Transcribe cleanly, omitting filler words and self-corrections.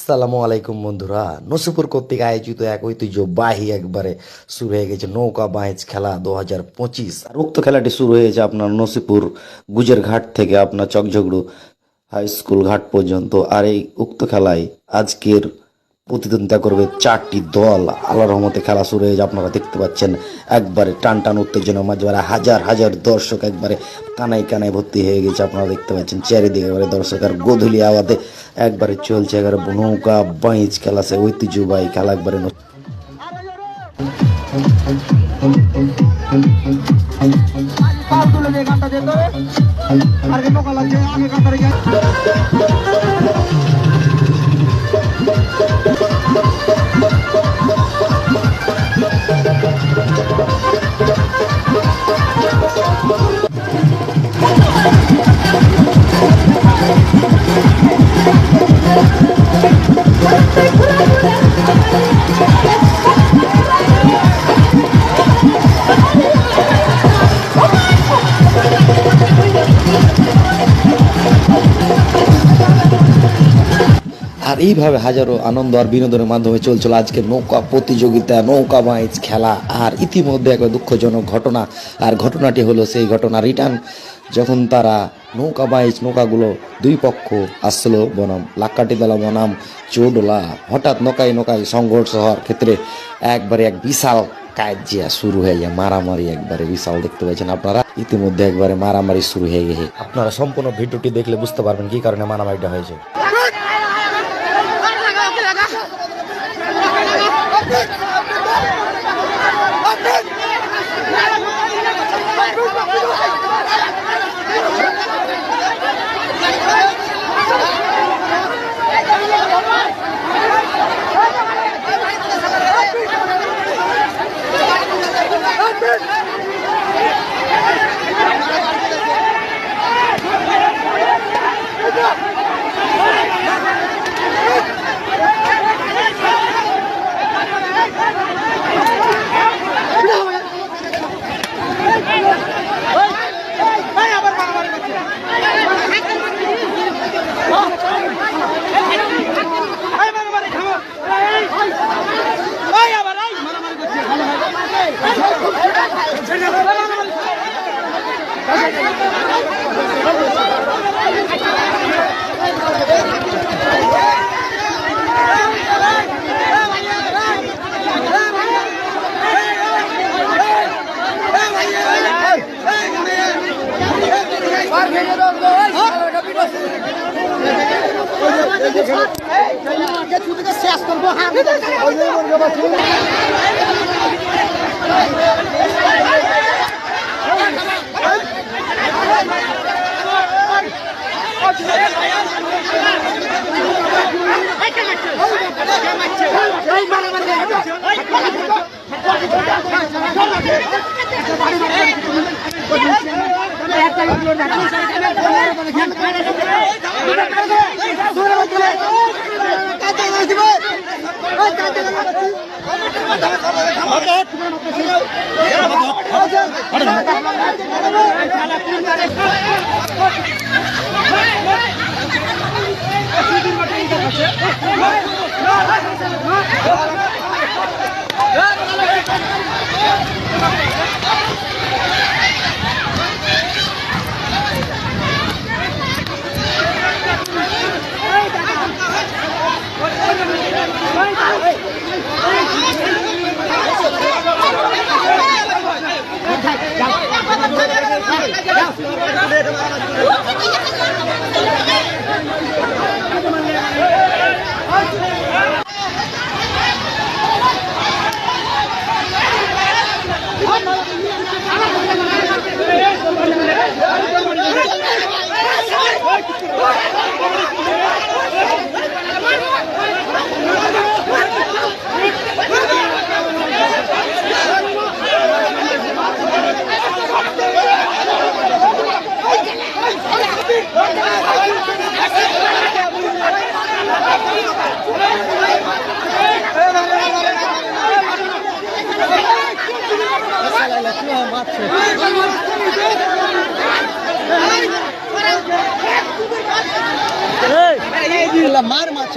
আসসালামু আলাইকুম বন্ধুরা, নসিপুর কর্তৃক আয়োজিত এক ঐতিহ্যবাহী একবারে শুরু হয়ে গেছে নৌকা বাইচ খেলা 2025। আর উক্ত খেলাটি শুরু হয়েছে আপনার নসিপুর গুজের ঘাট থেকে আপনার চকঝগড়ু হাই স্কুল ঘাট পর্যন্ত। আর এই উক্ত খেলায় আজকের প্রতিদ্বন্দ্বিতা করবে 4টি দল। আল্লাহর রহমতে খেলা শুরু হয়েছে, আপনারা দেখতে পাচ্ছেন একবারে টান টান উত্তেজনার মাঝে হাজার হাজার দর্শক একবারে কানায় কানায় ভর্তি হয়ে গেছে। আপনারা দেখতে পাচ্ছেন চারিদিকে একবারে দর্শক, আর গোধূলি আওয়াজে একবারে চলছে একবারে নৌকা বাইচ খেলা, সে ঐতিহ্যবাহী খেলা একবারে। আর এইভাবে হাজারো আনন্দ আর বিনোদনের মাধ্যমে চলছিল আজকে নৌকা প্রতিযোগিতা, নৌকা বাইচ খেলা। আর ইতিমধ্যে একটা দুঃখজনক ঘটনা, আর ঘটনাটি হলো সেই ঘটনা রিটার্ন যখন তারা নৌকা বাইচ নৌকাগুলো দুই পক্ষ আসলো বনাম লাক্কাটিতলা বনাম চোডলা, হঠাৎ নৌকায় নৌকায় সংঘর্ষ হওয়ার ক্ষেত্রে একবারে এক বিশাল কাজিয়া শুরু হয়ে যায়, মারামারি একবারে বিশাল। দেখতে পাচ্ছেন আপনারা ইতিমধ্যে একবারে মারামারি শুরু হয়ে গেছে। আপনারা সম্পূর্ণ ভিডিওটি দেখলে বুঝতে পারবেন কি কারণে মারামারিটা হয়েছে। শেষ করবো মার মাছ